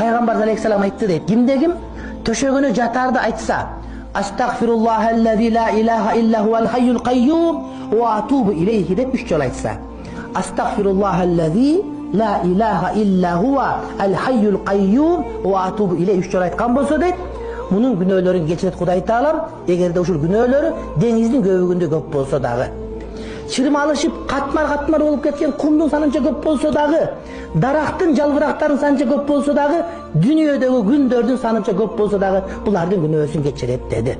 Пайгамбар алейхиссалам айтты дейт. Кимде-ким төшөгөнө жатарда айтса, Астагфируллахаллази ла илаха илля хуал хайюл кайюм ва атубу илейхи деп 3 жолу айтса. Астагфируллахаллази ла илаха илля хуа ал хайюл кайюм ва атубу илейхи 3 жолу айткан болсо дейт, мунун күнөөлөрүн кечирет Кудай Таалам, эгерде ушул күнөөлөрү деңиздин көбүгүндө көп болсо дагы, чырмалышып катмар болуп кеткен кумдун санынча көп болсо дагы, дарактын жалбырактарынын санынча көп болсо дагы, дүйнөдөгү күндөрдүн санынча көп болсо дагы булардын күнөөсүн кечирет деди.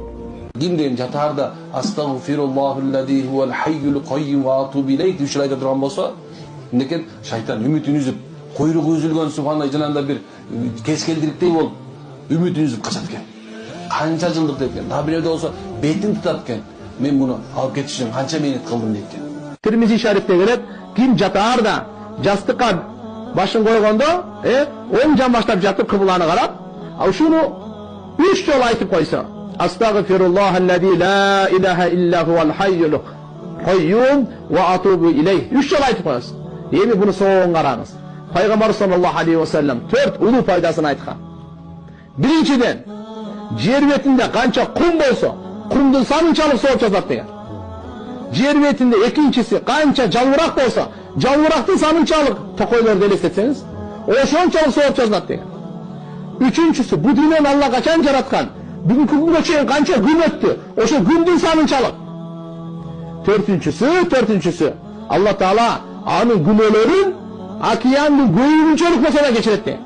Кимден жатарда астагфируллахаллази хуал хайюл кайюм ва атубу илейхи ушул айта турган болсо, мындан шайтан үмүтүн үзүп, куйругу үзүлгөн субхана жанында бир кез келдириктей болуп, үмүтүн үзүп качат экен. Канча жылдык деп экен. Да бирөөдө болсо бетин тутат экен. Мен буну алып кетиш үчүн канча мээнет кылдым дейт экен. Тирмизи шарифте келет, ким жатаарда жастыкка башын койгондо, оң жан баштап жатып кыбланы карап, ушуну 3 жолу айтып койсо, Астагфируллахаллази ла илаха илля хуал хайюл кайюм ва атубу илейхи 3 жолу айтып коесуз. Эми буну соң караңыз. Пайгамбар саллаллаху алейхи ва саллям 4 улуу пайдасын айткан. Биринчиден, жер бетинде канча кум болсо, кумдун санынчалык сооп жазат деген. Жер бетинде экинчиси канча жалбырак болсо, жалбырактын санынчалык токойлорду элестетсеңиз, ошончолук сооп жазылат деген. Үчүнчүсү, бу дүйнөнү Алла качан жараткан? Бүгүнкү күнгө чейин канча күн өттү? Ошо күндүн санынчалык. Төртүнчүсү, Алла Таала анын күнөөлөрүн океандын көйгүнчөлүк болсо да кечирет деген.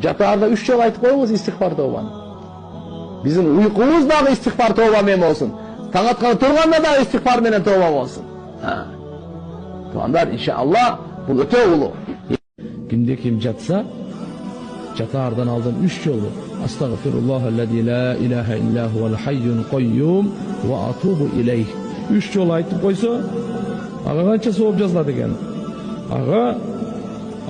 Жатаарда 3 жолу айтып коюңуз истигфар тобаны. Биздин уйкубуз дагы истигфар тоба менен болсун. Таң атканда турганда дагы истигфар менен тоба болсун. Тугандар, иншалла, бул өтө улуу. Кимде ким жатса, жатаардан алдын 3 жолу Астагфируллахаллази ла илаха илля хуал хайюл кайюм ва атубу илейхи 3 жолу айтып койсо, ага канча сооп жазылат экен? Ага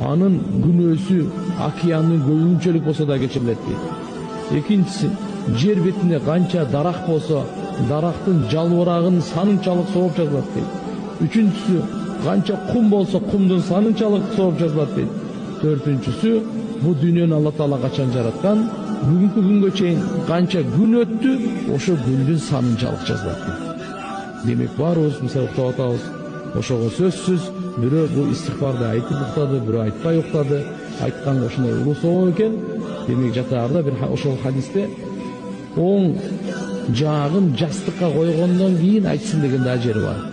анын күнөөсү океандын көйгүнчөлүк болсо да кечирилет дейт. Экинчиси, жер бетинде канча дарак болсо, дарактын жалбырагынын санынчалык сооп жазылат дейт. Үчүнчүсү, канча кум болсо, кумдун санынчалык сооп жазылат дейт. Төртүнчүсү, бу дүйнөнү Алла Таала качан жараткан, бүгүнкү күнгө чейин канча күн өттү, ошо күндүн санынчалык жазылат дейт. Демек баарыбыз мисалы уктап атабыз. Ошого сөзсүз бирөө бул истигфарды айтып уктады, бирөө айтпай уктады. Айтканга ошондой улуу сооп экен. Демек жатаарда бир ошол хадисте оң жаагын жастыкка койгондон кийин айтсын деген да жери бар.